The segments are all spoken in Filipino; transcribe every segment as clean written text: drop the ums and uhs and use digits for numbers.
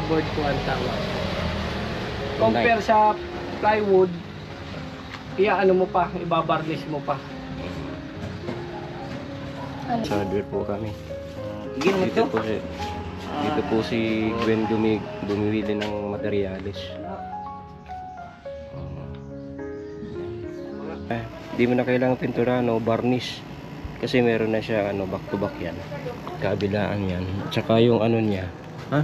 board po ang tawag. Compare sa plywood, ano mo pa, ibabarnish mo pa. Sa hardware po kami. Dito po si Gwen bumibili ng materyales. Di mo na kailangan pintura, varnish. Kasi meron na siya back to back yan. Kabilaan yan. Tsaka yung niya. Ha?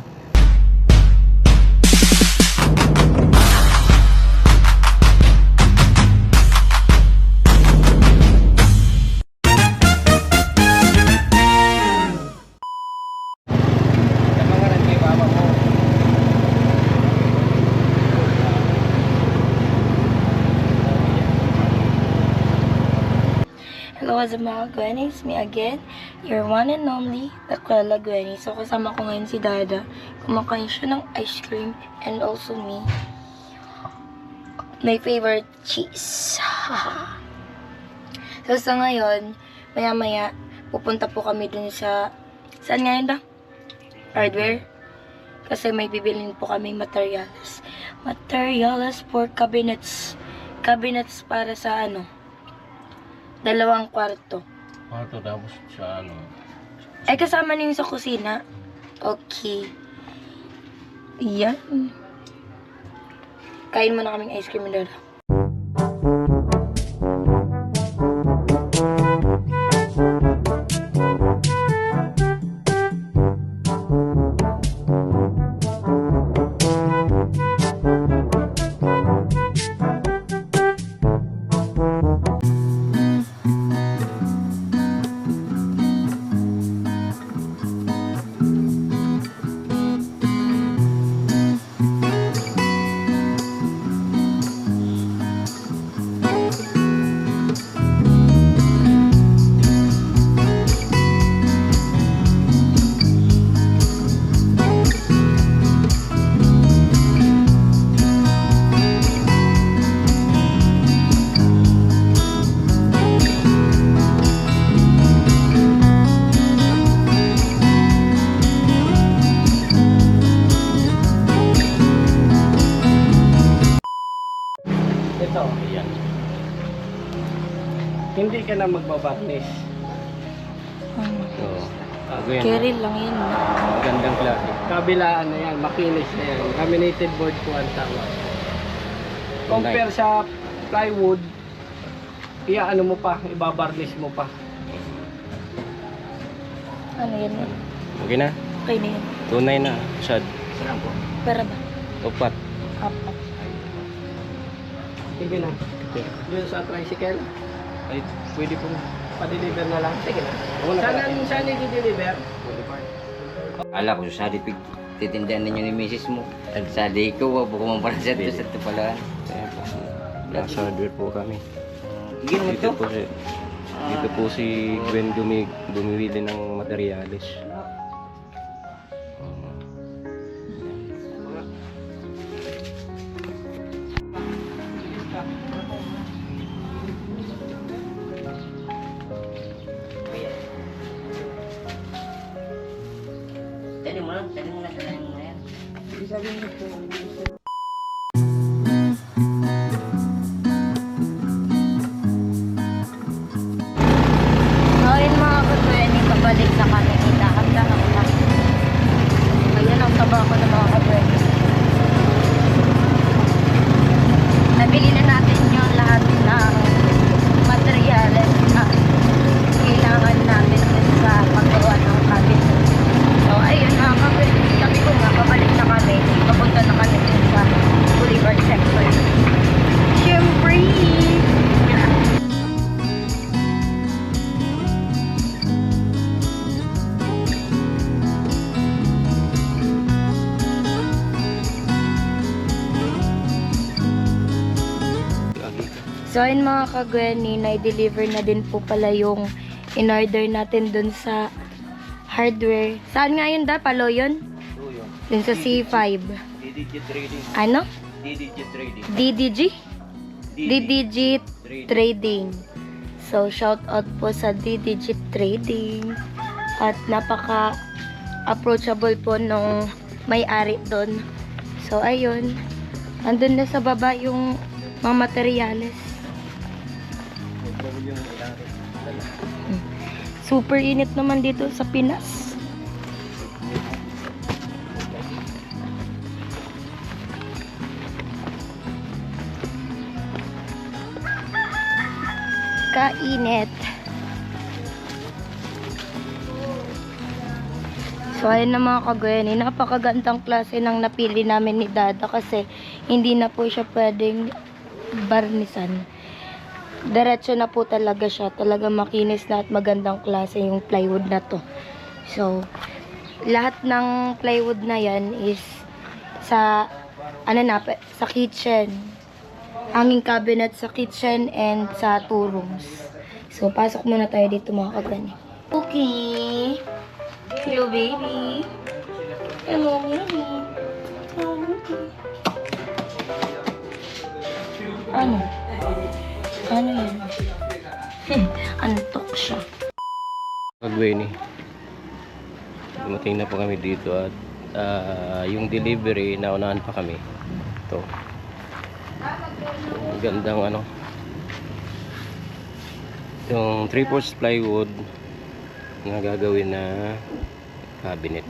Hello, what's up mga Gwenny? It's me again, your one and only, Dakwela Gwenny. So, kasama ko ngayon si Dada. Kumakain siya ng ice cream and also me. My favorite cheese. So, sa ngayon, maya-maya, pupunta po kami dun sa... Saan nga yun da? Hardware. Kasi may bibilin po kami materials. Materials for cabinets. Cabinets para sa 2 kwarto. Kwarto tapos sa Ay, kasama na yung sa kusina. Okay. Yan. Kain mo na kaming ice cream doon. Ito, Ayan. hindi ka na magbabarnish. So, yan. Carry lang yan. Magandang klase. Kabilaan na yan, makinis na yan. Laminated board po ang tawag. Compare sa plywood, ano mo pa, ibabarnish mo pa. Ano yan? Okay na? Okay na yan. Tunay na. Sad. Pera ba? Upat. Apat. Sige na. Doon sa tricycle, Ay, pwede po. pa-deliver na lang. Sige na. Saan i-deliver? Ala ko sa pig titindahan ninyo ni misis mo. Sa di ko wa ko man para sa ito pala. Ayan po. Nasa hardware po kami. Gino Dito to. po si Gwen bumibili ng materyales. Tadi mo na yan. Ngayon mga Gwenny, pabalik na kami. Itakap lang ako na. Ayan ang tabako ng mga Gwenny. Nabili na natin yung lahat ng materials na kailangan natin sa paggawa ng cabinet. So, ayun mga Gwenny, sabi ko nga, pabalik na kami. Papunta na kami sa Boulevard sector. Siyempre! So, ayun mga ka-Gwenny, na-deliver na din po pala yung in-order natin dun sa hardware. Saan nga yun da? Palo yun? Dun sa C5. DDG Trading. Ano? DDG Trading. DDG? DDG Trading. So, shout out po sa DDG Trading. At napaka-approachable po nung may-ari doon. So, ayun. Andun na sa baba yung mga materyales. Super init naman dito sa Pinas. Kainit. So, ayun na mga kagwene. Napakagandang klase ng napili namin ni Dada kasi hindi na po siya pwedeng barnisan. Diretso na po talaga siya. Talaga makinis na at magandang klase yung plywood na to. So, lahat ng plywood na yan is sa, sa kitchen. Hanging cabinet sa kitchen and sa 2 rooms. So, pasok muna tayo dito mga kagwene. Okay. Hello, baby. Hello, baby. Hello, baby. Ano? Ano yan? Antok siya. Kagwene. Dumating na po kami dito at yung delivery, naunahan pa kami. Ito. Gandang yung 3/4 plywood na gagawin na cabinet.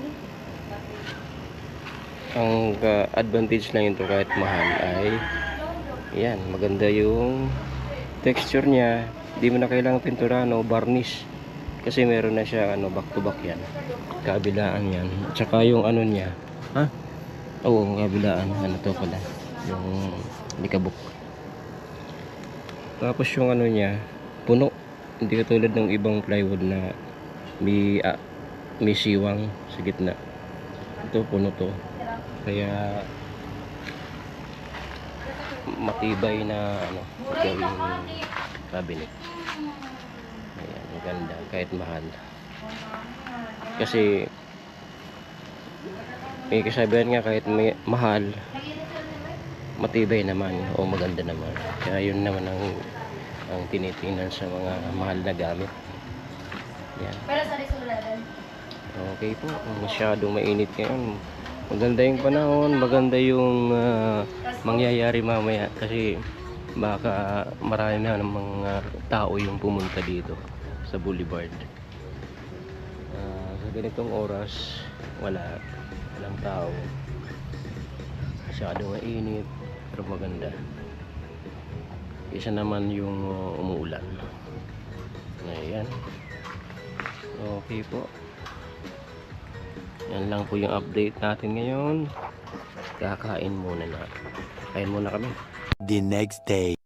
Ang advantage lang ito kahit mahal ay yan, maganda yung texture niya. Di mo na kailangan pinturahan o varnish kasi meron na siya back to back yan, kabilaan yan, tsaka yung niya oo, kabilaan to pala yung likabok. Tapos yung niya puno, hindi katulad ng ibang plywood na may siwang sa gitna. Ito puno to, kaya matibay na gawing cabinet. Ayan, maganda kahit mahal. Kasi may kasabihan nga kahit mahal, matibay naman o maganda naman. Kaya yun naman ang tinitingnan sa mga mahal na gamit. Yan. Okay po, masyadong mainit ngayon. Maganda yung panahon, maganda yung mangyayari mamaya kasi baka marami na ng mga tao yung pumunta dito sa Boulevard. Sa ganitong oras walang tao, masyadong mainit pero maganda. Isa naman yung umuulan. Ayan. Okay po. Yan lang po yung update natin ngayon. Kakain muna na. Kain muna kami. The next day.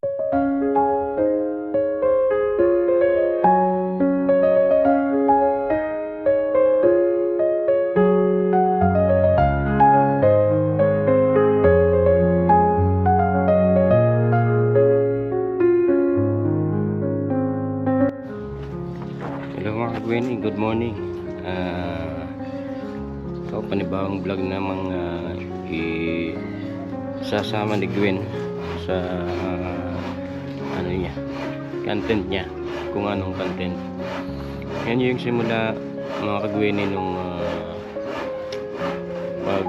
Hello mga kagwene, good morning. Ito panibawang vlog na mga sasama ni Gwen sa niya, content niya, kung anong content. Yan yung simula mga kagwene nung pag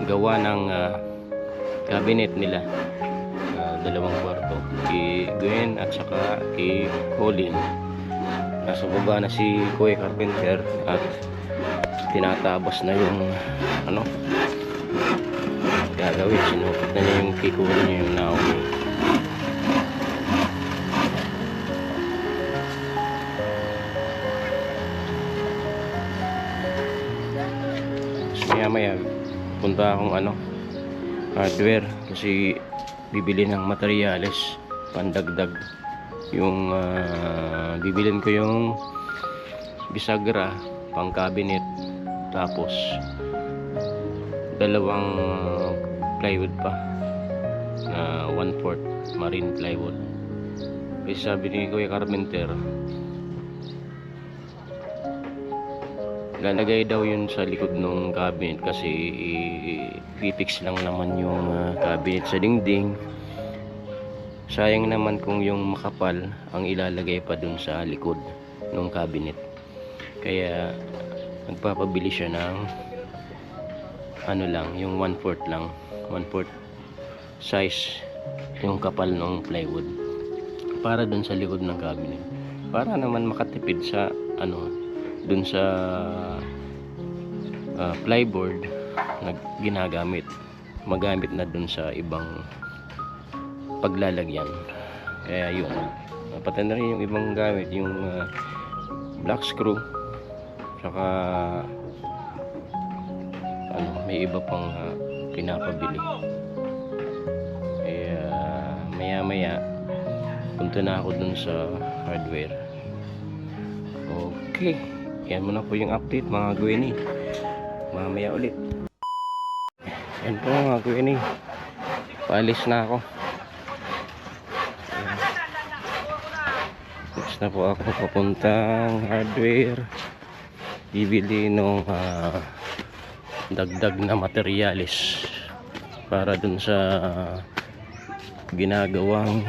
gawa ng cabinet nila, 2 kwarto, kay Gwen at saka kay Colin. Nasa baba na si Kuya Carpenter at tinatabas na yung gagawin. Sinupit na niya yung kikuha niya yung Naomi. Maya maya punta akong hardware kasi bibili ng materyales pandagdag. Yung bibilin ko yung bisagra pang cabinet, tapos 2 plywood pa na 1/4 marine plywood. Kasi sabi ni Kuya Carpenter, lalagay daw yun sa likod ng cabinet kasi i-fix lang naman yung cabinet sa dingding. Sayang naman kung yung makapal ang ilalagay pa dun sa likod ng cabinet. Kaya nagpapabili siya ng ano lang, yung 1/4 lang, 1/4 size yung kapal ng plywood para dun sa likod ng cabinet, para naman makatipid sa ano, dun sa plyboard na ginagamit, magamit na dun sa ibang paglalagyan. Kaya yun, pati na rin yung ibang gamit, yung black screw, saka ano, may iba pang pinapabili. Kaya maya maya punta na ako dun sa hardware. Okay, yan muna po yung update mga Gwenny. Mamaya ulit. Yan po mga Gwenny, paalis na ako. Next na po ako papuntang hardware, bibili nung dagdag na materyales para dun sa ginagawang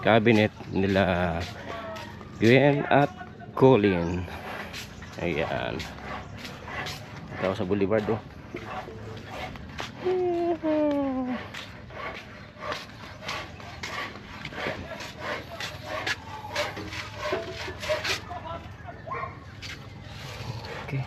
cabinet nila Gwen at Colin. Ayan, ito ako sa boulevard oh. Okay.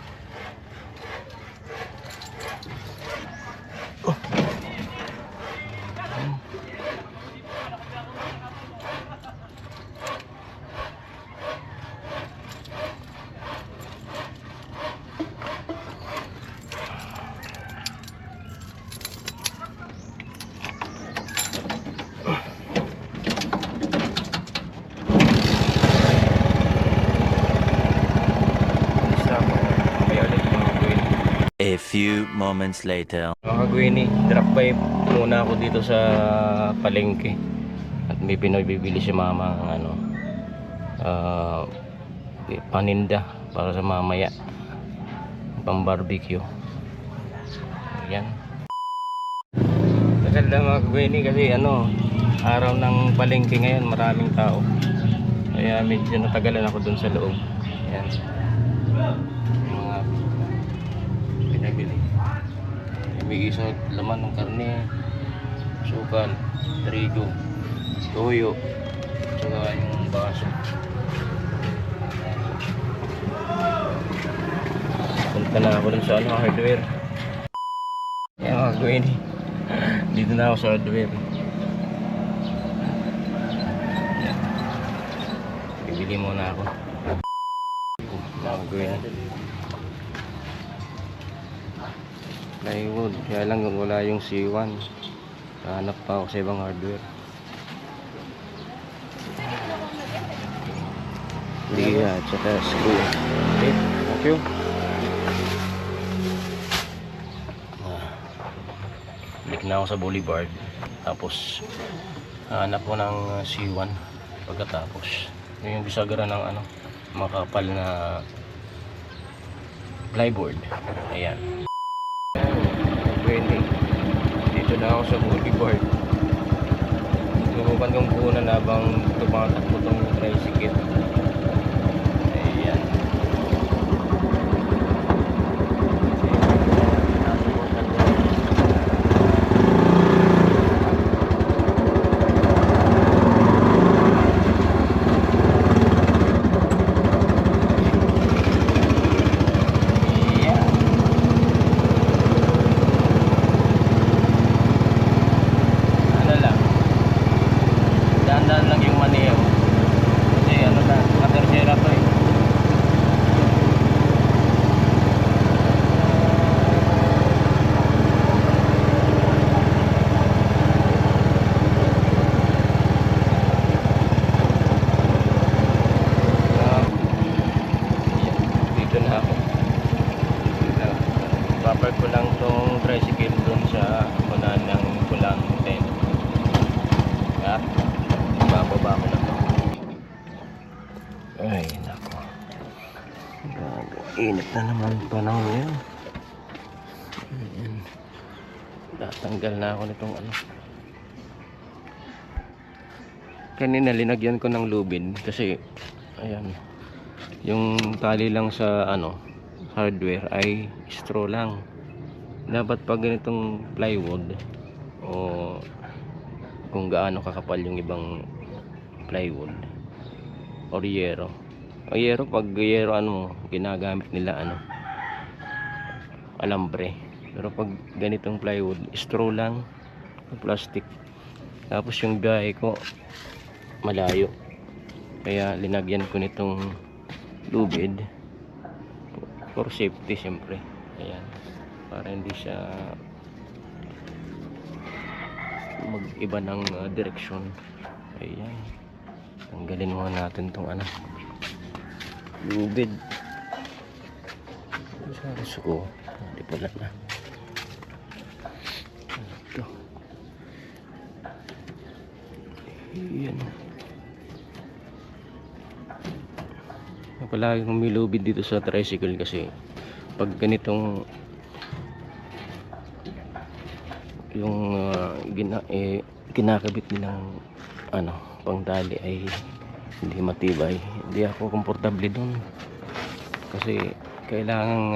A few moments later. Mga Gwenny, drop by muna ako dito sa palengke at may pinabibili si mama ng ano, paninda para sa mamaya, pang barbecue. Ayan, tagal lang mga Gwenny kasi ano, araw ng palengke ngayon, maraming tao, kaya medyo natagalan ako dun sa loob. Ayan, mga pinabili. May isang laman ng karne, sukal, trigo, toyo, saka yung baso. Punta na ako dun sa ano, hardware. Yan mga Gwenny, dito na ako sa hardware. Yan, bibili muna ako mga Gwenny. Plywood, kaya lang wala yung C1, hanap pa ako sa ibang hardware. Liya at saka screw. Okay, thank you. Balik na ako sa boulevard, tapos hanap ko ng C1 pagkatapos. Yung bisagara ng ano, makapal na plyboard. Ayan, dito na ako sa boulevard. Subukan kong kunan habang tumatakbo tong tricycle. Ayan. Dahan-dahan lang yung maniyaw. Kasi ano na, katersera to eh. Dito na ako. Papark ko lang tong tricycle dun sa unahan ng pulang tent. At bababa ko na to. Ay nako, init na naman panahon ngayon. Ayan. Tatanggal na ako nitong ano. Kanina linagyan ko ng lubid kasi ayan, yung tali lang sa ano, hardware ay straw lang. dapat pag ganitong plywood o kung gaano kakapal yung ibang plywood or yero. O yero, pag yero ano, ginagamit nila ano, alambre. Pero pag ganitong plywood, straw lang, plastic. Tapos yung biyahe ko malayo, kaya linagyan ko nitong lubid for safety syempre. Ayan, para hindi siya mag-iba ng direksyon. Ayan, tanggalin muna natin tong ano, lubid. So, hindi pala na ito. Ayan, palagi kong may lubid dito sa tricycle kasi pag ganitong yung kinakabit nilang ano, pangtali ay hindi matibay, hindi ako komportable dun kasi kailangan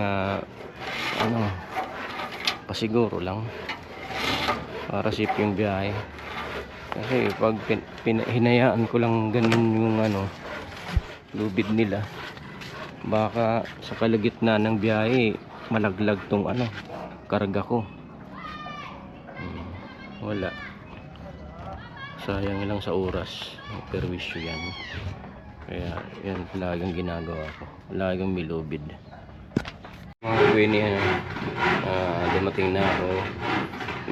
ano, pasiguro lang para safe yung biyahe. Kasi pag hinayaan ko lang ganun yung ano, lubid nila, baka sa kalagitnaan ng biyahe malaglag tong ano, karga ko. Wala, sayang lang sa oras, perwisyo yan. Kaya yan laging ginagawa ko, laging may lubid. Mga kuwinihan, dumating na ako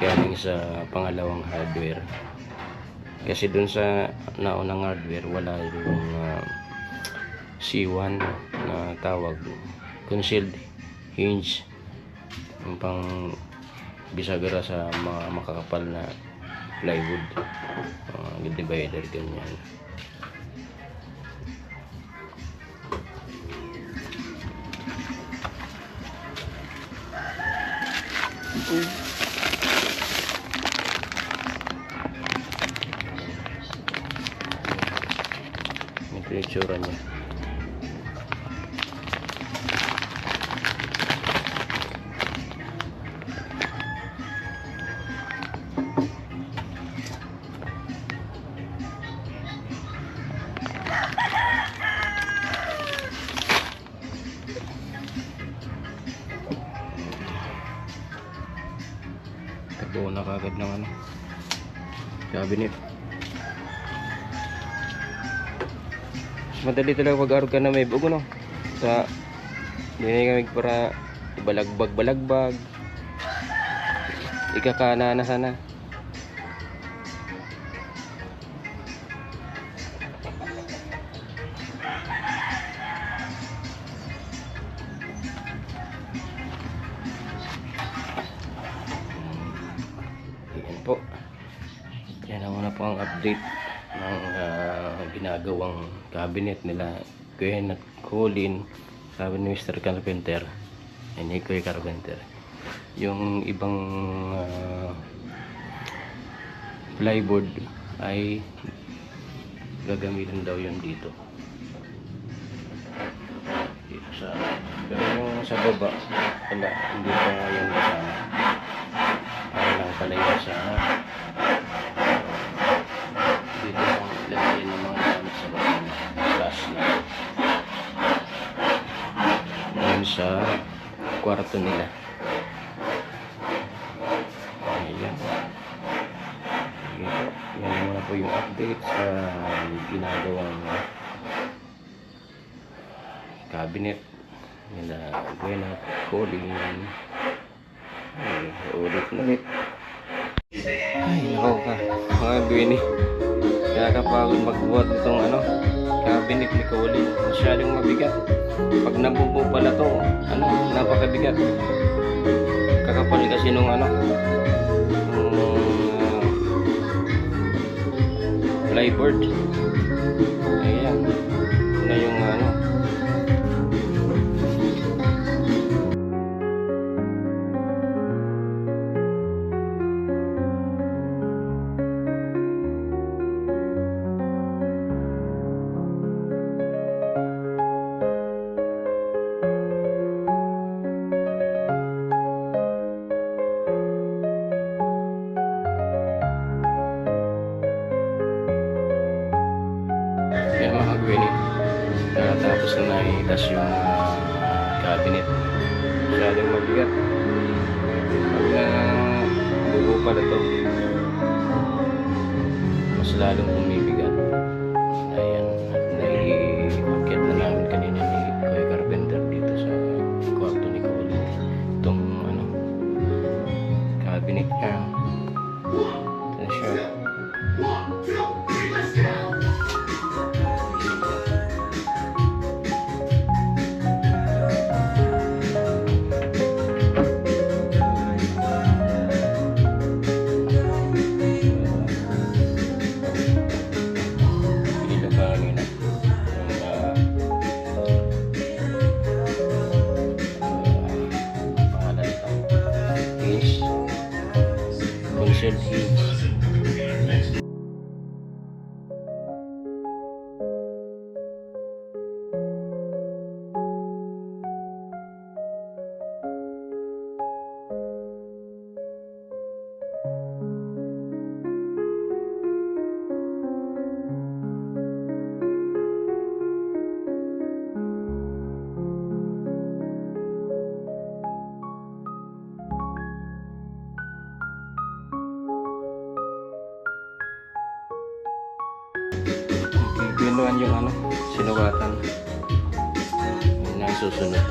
galing sa pangalawang hardware kasi dun sa naunang hardware wala yung C1 na tawag, concealed hinge, yung pang bisagra sa mga makakapal na plywood, divider, ganyan. Ito yung tsura niya. Tabuo na kagad ng ano, cabinet. Madali talaga pag-arog ka na may bugo, no? Sa dinigamig para ibalagbag-balagbag, ikakana na sana. Yan po, yan ang una po ang update ng ginagawang cabinet nila Gwen at Colin, sabi ni Mr. Carpenter and Ikoy Carpenter. Yung ibang plywood ay gagamitin daw yun dito sa, pero yung sa baba wala, hindi pa yung kasama, para lang pala yun sa dito ang lalagyan ng mga gamit sa baba na glass na yun sa kwarto nila. Ayan, yan muna po yung update sa ginagawang cabinet nila Gwen at Colin. Ulit ulit. Ay, nakaw ka mga Gwen, kaya kapagod magbuhat nitong ano, cabinet ni Colin. Masyadong mabigat. Pag nabubo pala to, ano, napakabigat. Kakapal kasi nung ano, plyboard. Ayan, na yung ano, beses na naitas yung cabinet. Masyadong mabigat. Pag buo pala to, mas lalong bumibigat. Ayan, naiakyat na namin kanina ni Kuya Carpenter dito sa kwarto ni Kuya. Itong cabinet niya. Ito na siya. Consult Hinge. Pinuan yung sinukatan. Yung nasusunod.